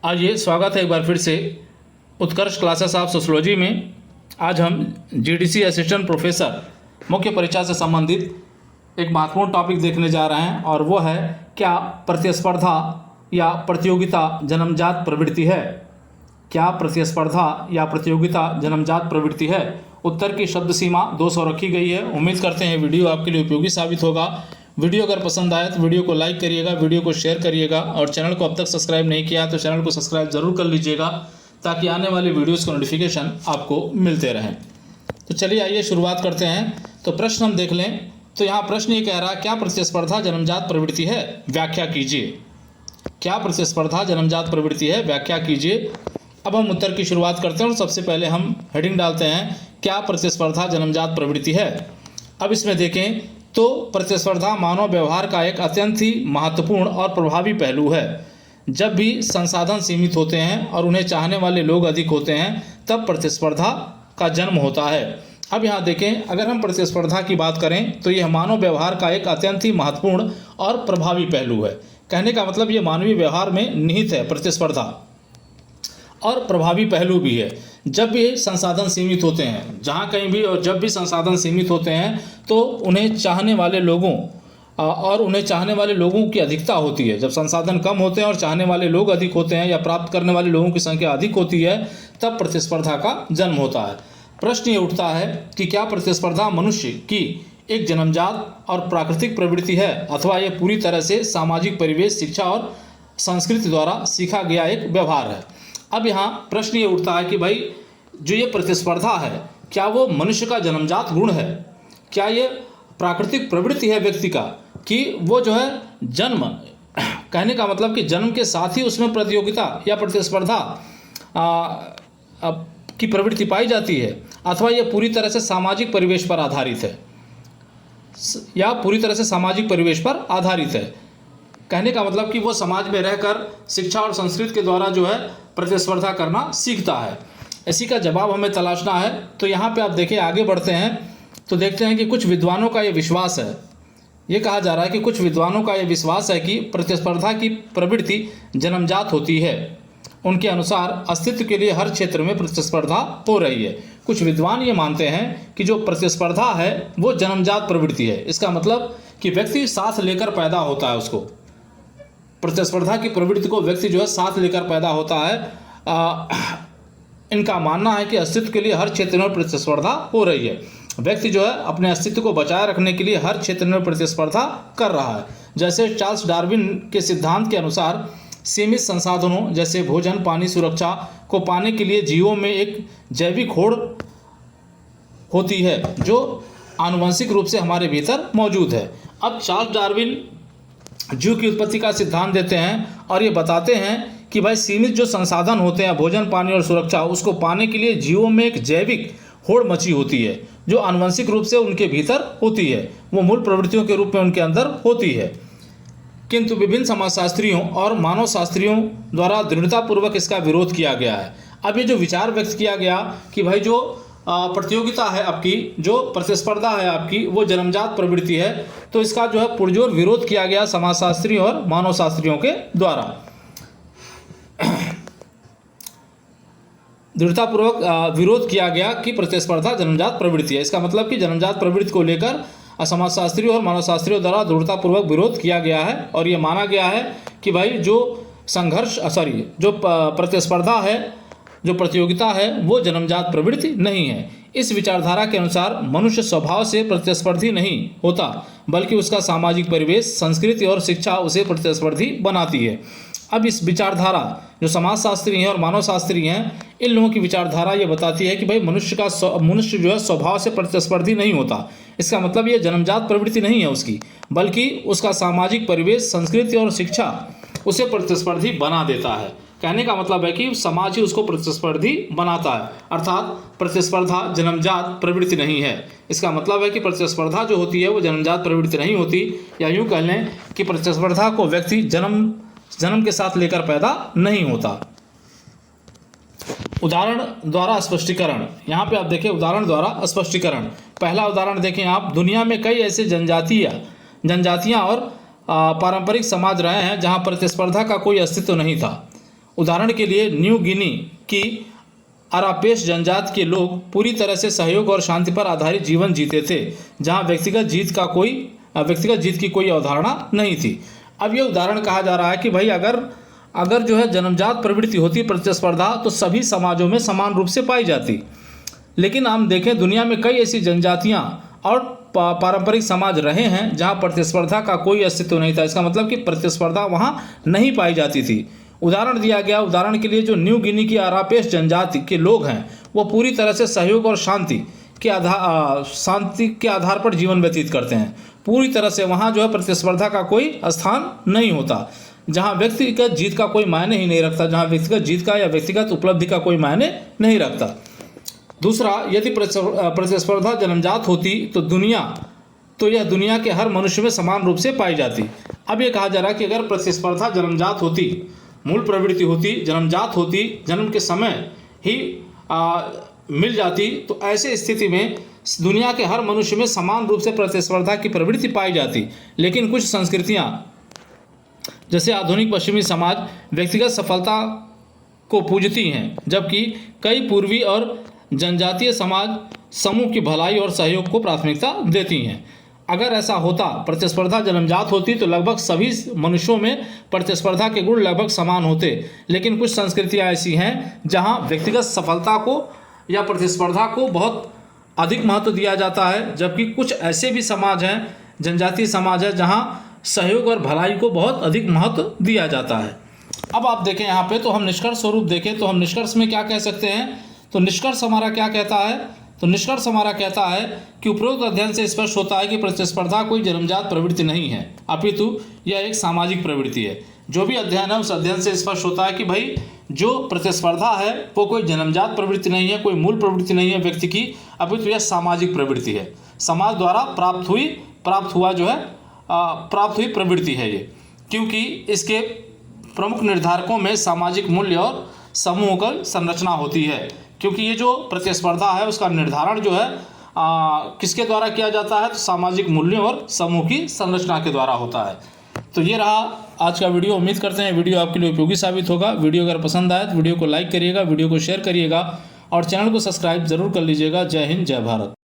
आइए, स्वागत है एक बार फिर से उत्कर्ष क्लासेस ऑफ सोशोलॉजी में। आज हम जीडीसी असिस्टेंट प्रोफेसर मुख्य परीक्षा से संबंधित एक महत्वपूर्ण टॉपिक देखने जा रहे हैं और वो है क्या प्रतिस्पर्धा या प्रतियोगिता जन्मजात प्रवृत्ति है। क्या प्रतिस्पर्धा या प्रतियोगिता जन्मजात प्रवृत्ति है। उत्तर की शब्द सीमा 200 रखी गई है। उम्मीद करते हैं वीडियो आपके लिए उपयोगी साबित होगा। वीडियो अगर पसंद आए तो वीडियो को लाइक करिएगा, वीडियो को शेयर करिएगा और चैनल को अब तक सब्सक्राइब नहीं किया तो चैनल को सब्सक्राइब जरूर कर लीजिएगा ताकि आने वाली वीडियोस का नोटिफिकेशन आपको मिलते रहें। तो चलिए आइए शुरुआत करते हैं। तो प्रश्न हम देख लें। तो यहाँ प्रश्न ये कह रहा है क्या प्रतिस्पर्धा जन्मजात प्रवृत्ति है, व्याख्या कीजिए। क्या प्रतिस्पर्धा जन्मजात प्रवृत्ति है, व्याख्या कीजिए। अब हम उत्तर की शुरुआत करते हैं और सबसे पहले हम हेडिंग डालते हैं क्या प्रतिस्पर्धा जन्मजात प्रवृत्ति है। अब इसमें देखें तो प्रतिस्पर्धा मानव व्यवहार का एक अत्यंत ही महत्वपूर्ण और प्रभावी पहलू है। जब भी संसाधन सीमित होते हैं और उन्हें चाहने वाले लोग अधिक होते हैं तब प्रतिस्पर्धा का जन्म होता है। अब यहाँ देखें, अगर हम प्रतिस्पर्धा की बात करें तो यह मानव व्यवहार का एक अत्यंत ही महत्वपूर्ण और प्रभावी पहलू है। कहने का मतलब ये मानवीय व्यवहार में निहित है प्रतिस्पर्धा और प्रभावी पहलू भी है। जब भी संसाधन सीमित होते हैं, जहाँ कहीं भी और जब भी संसाधन सीमित होते हैं तो उन्हें चाहने वाले लोगों की अधिकता होती है। जब संसाधन कम होते हैं और चाहने वाले लोग अधिक होते हैं या प्राप्त करने वाले लोगों की संख्या अधिक होती है तब प्रतिस्पर्धा का जन्म होता है। प्रश्न ये उठता है कि क्या प्रतिस्पर्धा मनुष्य की एक जन्मजात और प्राकृतिक प्रवृत्ति है अथवा यह पूरी तरह से सामाजिक परिवेश, शिक्षा और संस्कृति द्वारा सीखा गया एक व्यवहार है। अब यहाँ प्रश्न ये उठता है कि भाई जो ये प्रतिस्पर्धा है क्या वो मनुष्य का जन्मजात गुण है, क्या ये प्राकृतिक प्रवृत्ति है व्यक्ति का कि वो जो है जन्म कहने का मतलब कि जन्म के साथ ही उसमें प्रतियोगिता या प्रतिस्पर्धा की प्रवृत्ति पाई जाती है अथवा ये पूरी तरह से सामाजिक परिवेश पर आधारित है या पूरी तरह से सामाजिक परिवेश पर आधारित है। कहने का मतलब कि वो समाज में रहकर शिक्षा और संस्कृति के द्वारा जो है प्रतिस्पर्धा करना सीखता है। इसी का जवाब हमें तलाशना है। तो यहाँ पे आप देखिए, आगे बढ़ते हैं तो देखते हैं कि कुछ विद्वानों का ये विश्वास है, ये कहा जा रहा है कि कुछ विद्वानों का ये विश्वास है कि प्रतिस्पर्धा की प्रवृत्ति जन्मजात होती है। उनके अनुसार अस्तित्व के लिए हर क्षेत्र में प्रतिस्पर्धा हो रही है। कुछ विद्वान ये मानते हैं कि जो प्रतिस्पर्धा है वो जन्मजात प्रवृत्ति है। इसका मतलब कि व्यक्ति साथ लेकर पैदा होता है, उसको प्रतिस्पर्धा की प्रवृत्ति को व्यक्ति जो है साथ लेकर पैदा होता है। इनका मानना है कि अस्तित्व के लिए हर क्षेत्र में प्रतिस्पर्धा हो रही है। व्यक्ति जो है अपने अस्तित्व को बचाए रखने के लिए हर क्षेत्र में प्रतिस्पर्धा कर रहा है। जैसे चार्ल्स डार्विन के सिद्धांत के अनुसार सीमित संसाधनों जैसे भोजन, पानी, सुरक्षा को पाने के लिए जीवों में एक जैविक होड़ होती है जो आनुवंशिक रूप से हमारे भीतर मौजूद है। अब चार्ल्स डार्विन जीव की उत्पत्ति का सिद्धांत देते हैं और ये बताते हैं कि भाई सीमित जो संसाधन होते हैं, भोजन, पानी और सुरक्षा, उसको पाने के लिए जीवों में एक जैविक होड़ मची होती है जो आनुवंशिक रूप से उनके भीतर होती है, वो मूल प्रवृत्तियों के रूप में उनके अंदर होती है। किंतु विभिन्न समाजशास्त्रियों और मानव शास्त्रियों द्वारा दृढ़तापूर्वक इसका विरोध किया गया है। अब ये जो विचार व्यक्त किया गया कि भाई जो प्रतियोगिता है आपकी, जो प्रतिस्पर्धा है आपकी, वो जन्मजात प्रवृत्ति है, तो इसका जो है पुरजोर विरोध किया गया समाजशास्त्रियों और मानव शास्त्रियों के द्वारा। दृढ़तापूर्वक विरोध किया गया कि प्रतिस्पर्धा जन्मजात प्रवृत्ति है। इसका मतलब कि जन्मजात प्रवृत्ति को लेकर समाजशास्त्रियों और मानवशास्त्रियों द्वारा दृढ़तापूर्वक विरोध किया गया है और ये माना गया है कि भाई जो प्रतिस्पर्धा है, जो प्रतियोगिता है, वो जन्मजात प्रवृत्ति नहीं है। इस विचारधारा के अनुसार मनुष्य स्वभाव से प्रतिस्पर्धी नहीं होता बल्कि उसका सामाजिक परिवेश, संस्कृति और शिक्षा उसे प्रतिस्पर्धी बनाती है। अब इस विचारधारा जो समाजशास्त्री हैं और मानवशास्त्री हैं, इन लोगों की विचारधारा ये बताती है कि भाई मनुष्य जो है स्वभाव से प्रतिस्पर्धी नहीं होता। इसका मतलब ये जन्मजात प्रवृत्ति नहीं है उसकी, बल्कि उसका सामाजिक परिवेश, संस्कृति और शिक्षा उसे प्रतिस्पर्धी बना देता है। कहने का मतलब है कि समाज ही उसको प्रतिस्पर्धी बनाता है, अर्थात प्रतिस्पर्धा जन्मजात प्रवृत्ति नहीं है। इसका मतलब है कि प्रतिस्पर्धा जो होती है वो जन्मजात प्रवृत्ति नहीं होती, या यूँ कह लें कि प्रतिस्पर्धा को व्यक्ति जन्म के साथ लेकर पैदा नहीं होता। उदाहरण द्वारा स्पष्टीकरण, यहाँ पे आप देखें उदाहरण द्वारा स्पष्टीकरण। पहला उदाहरण देखें आप, दुनिया में कई ऐसे जनजातियाँ और पारंपरिक समाज रहे हैं जहाँ प्रतिस्पर्धा का कोई अस्तित्व नहीं था। उदाहरण के लिए न्यू गिनी की अरापेस जनजाति के लोग पूरी तरह से सहयोग और शांति पर आधारित जीवन जीते थे, जहां व्यक्तिगत जीत की कोई अवधारणा नहीं थी। अब ये उदाहरण कहा जा रहा है कि भाई अगर जो है जन्मजात प्रवृत्ति होती प्रतिस्पर्धा, तो सभी समाजों में समान रूप से पाई जाती। लेकिन हम देखें दुनिया में कई ऐसी जनजातियां और पारंपरिक समाज रहे हैं जहां प्रतिस्पर्धा का कोई अस्तित्व नहीं था। इसका मतलब कि प्रतिस्पर्धा वहां नहीं पाई जाती थी। उदाहरण दिया गया, उदाहरण के लिए जो न्यू गिनी की अरापेस जनजाति के लोग हैं वो पूरी तरह से सहयोग और शांति के आधार पर जीवन व्यतीत करते हैं। पूरी तरह से वहाँ जो है प्रतिस्पर्धा का कोई स्थान नहीं होता, जहाँ व्यक्तिगत जीत का कोई मायने ही नहीं रखता, जहाँ व्यक्तिगत जीत का या व्यक्तिगत उपलब्धि का कोई मायने नहीं रखता। दूसरा, यदि प्रतिस्पर्धा जन्मजात होती तो यह दुनिया के हर मनुष्य में समान रूप से पाई जाती। अब ये कहा जा रहा है कि अगर प्रतिस्पर्धा जन्मजात होती, मूल प्रवृत्ति होती, जन्मजात होती, जन्म के समय ही मिल जाती, तो ऐसे स्थिति में दुनिया के हर मनुष्य में समान रूप से प्रतिस्पर्धा की प्रवृत्ति पाई जाती। लेकिन कुछ संस्कृतियां जैसे आधुनिक पश्चिमी समाज व्यक्तिगत सफलता को पूजती हैं, जबकि कई पूर्वी और जनजातीय समाज समूह की भलाई और सहयोग को प्राथमिकता देती हैं। अगर ऐसा होता, प्रतिस्पर्धा जन्मजात होती, तो लगभग सभी मनुष्यों में प्रतिस्पर्धा के गुण लगभग समान होते। लेकिन कुछ संस्कृतियां ऐसी हैं जहां व्यक्तिगत सफलता को या प्रतिस्पर्धा को बहुत अधिक महत्व दिया जाता है, जबकि कुछ ऐसे भी समाज हैं, जनजातीय समाज है, जहां सहयोग और भलाई को बहुत अधिक महत्व दिया जाता है। अब आप देखें यहाँ पे, तो हम निष्कर्ष स्वरूप देखें तो हम निष्कर्ष में क्या कह सकते हैं, तो निष्कर्ष हमारा क्या कहता है, तो निष्कर्ष हमारा कहता है कि उपरोक्त अध्ययन से स्पष्ट होता है कि प्रतिस्पर्धा कोई जन्मजात प्रवृत्ति नहीं है, अपितु यह एक सामाजिक प्रवृत्ति है। जो भी अध्ययन है उस अध्ययन से स्पष्ट होता है कि भाई जो प्रतिस्पर्धा है वो कोई जन्मजात प्रवृत्ति नहीं है, कोई मूल प्रवृत्ति नहीं है व्यक्ति की, अपितु यह सामाजिक प्रवृत्ति है, समाज द्वारा प्राप्त हुई प्रवृत्ति है ये, क्योंकि इसके प्रमुख निर्धारकों में सामाजिक मूल्य और समूह की संरचना होती है। क्योंकि ये जो प्रतिस्पर्धा है उसका निर्धारण जो है किसके द्वारा किया जाता है, तो सामाजिक मूल्यों और समूह की संरचना के द्वारा होता है। तो ये रहा आज का वीडियो। उम्मीद करते हैं वीडियो आपके लिए उपयोगी साबित होगा। वीडियो अगर पसंद आए तो वीडियो को लाइक करिएगा, वीडियो को शेयर करिएगा और चैनल को सब्सक्राइब जरूर कर लीजिएगा। जय हिंद, जय भारत।